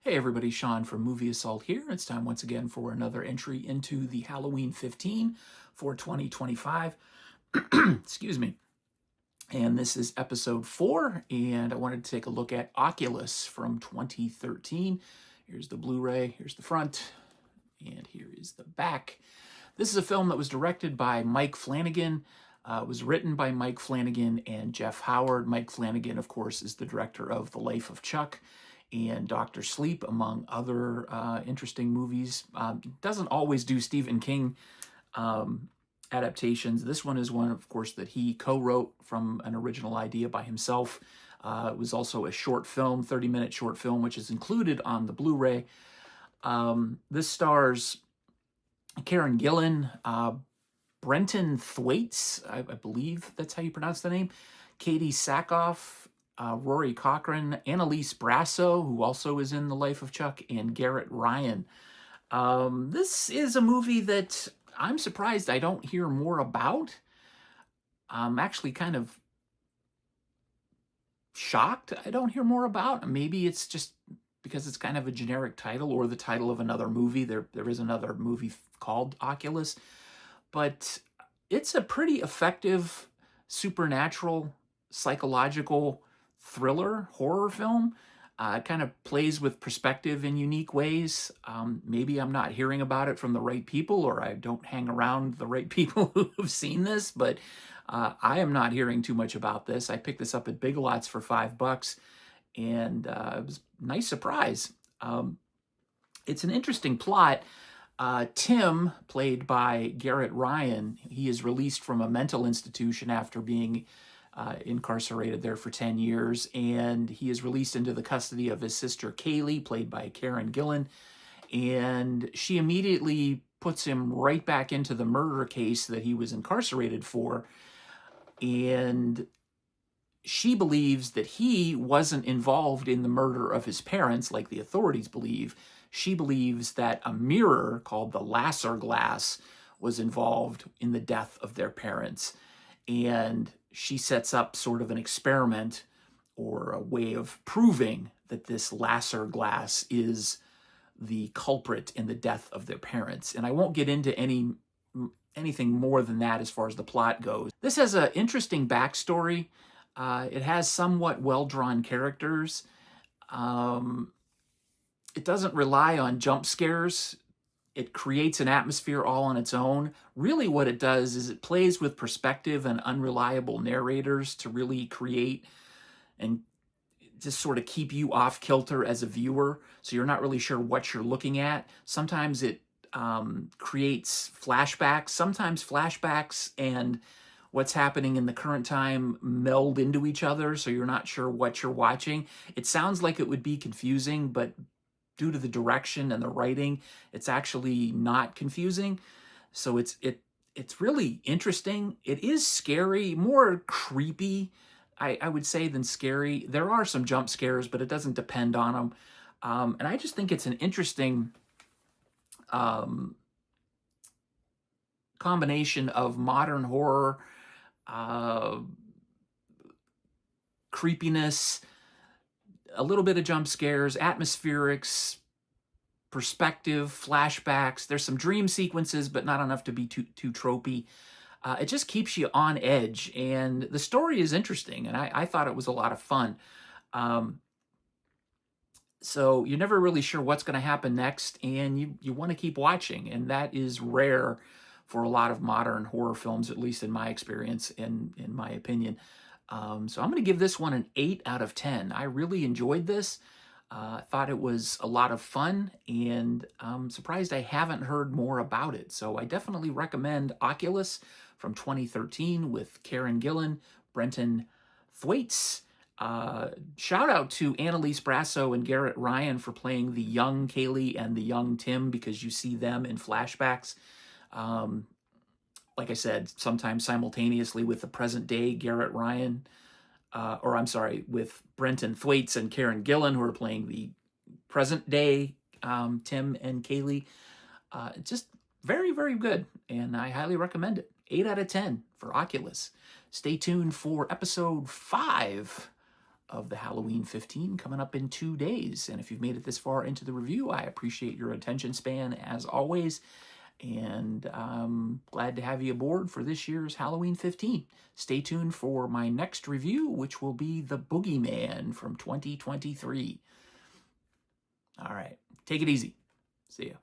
Hey everybody, Sean from Movie Assault here. It's time once again for another entry into the Halloween 15 for 2025. Excuse me. And this is episode 4, and I wanted to take a look at Oculus from 2013. Here's the Blu-ray, here's the front, and here is the back. This is a film that was directed by Mike Flanagan. It was written by Mike Flanagan and Jeff Howard. Mike Flanagan, of course, is the director of The Life of Chuck and Dr. Sleep, among other interesting movies. Doesn't always do Stephen King adaptations. This one is one, of course, that he co-wrote from an original idea by himself. It was also a short film, 30-minute short film, which is included on the Blu-ray. This stars Karen Gillan, Brenton Thwaites, I believe that's how you pronounce the name, Katie Sackhoff, Rory Cochrane, Annalise Brasso, who also is in The Life of Chuck, and Garrett Ryan. This is a movie that I'm surprised I don't hear more about. I'm actually kind of shocked I don't hear more about. Maybe it's just because it's kind of a generic title or the title of another movie. There is another movie called Oculus. But it's a pretty effective supernatural, psychological thriller, horror film. It kind of plays with perspective in unique ways. Maybe I'm not hearing about it from the right people, or I don't hang around the right people who have seen this, but I am not hearing too much about this. I picked this up at Big Lots for $5, and it was a nice surprise. It's an interesting plot. Tim, played by Garrett Ryan, he is released from a mental institution after being incarcerated there for 10 years, and he is released into the custody of his sister Kaylee, played by Karen Gillan, and she immediately puts him right back into the murder case that he was incarcerated for, and she believes that he wasn't involved in the murder of his parents like the authorities believe. She believes that a mirror called the Lasser glass was involved in the death of their parents. And she sets up sort of an experiment or a way of proving that this Lasser glass is the culprit in the death of their parents. And I won't get into anything more than that as far as the plot goes. This has an interesting backstory. It has somewhat well-drawn characters. It doesn't rely on jump scares. It creates an atmosphere all on its own. Really what it does is it plays with perspective and unreliable narrators to really create and just sort of keep you off kilter as a viewer, so you're not really sure what you're looking at. Sometimes it creates flashbacks. Sometimes flashbacks and what's happening in the current time meld into each other, so you're not sure what you're watching. It sounds like it would be confusing, but due to the direction and the writing, it's actually not confusing. So it's really interesting. It is scary, more creepy, I would say, than scary. There are some jump scares, but it doesn't depend on them. And I just think it's an interesting combination of modern horror, creepiness, a little bit of jump scares, atmospherics, perspective, flashbacks. There's some dream sequences, but not enough to be too tropey. It just keeps you on edge, and the story is interesting, and I thought it was a lot of fun. So you're never really sure what's going to happen next, and you want to keep watching, and that is rare for a lot of modern horror films, at least in my experience, in my opinion. So I'm going to give this one an 8 out of 10. I really enjoyed this. I thought it was a lot of fun, and I'm surprised I haven't heard more about it. So I definitely recommend Oculus from 2013 with Karen Gillan, Brenton Thwaites. Shout out to Annalise Brasso and Garrett Ryan for playing the young Kaylee and the young Tim, because you see them in flashbacks. Like I said, sometimes simultaneously with the present day Garrett Ryan, with Brenton Thwaites and Karen Gillan, who are playing the present day Tim and Kaylee. Just very, very good, and I highly recommend it. 8 out of 10 for Oculus. Stay tuned for episode 5 of the Halloween 15 coming up in 2 days. And if you've made it this far into the review, I appreciate your attention span as always. And I'm glad to have you aboard for this year's Halloween 15. Stay tuned for my next review, which will be The Boogeyman from 2023. All right, take it easy. See ya.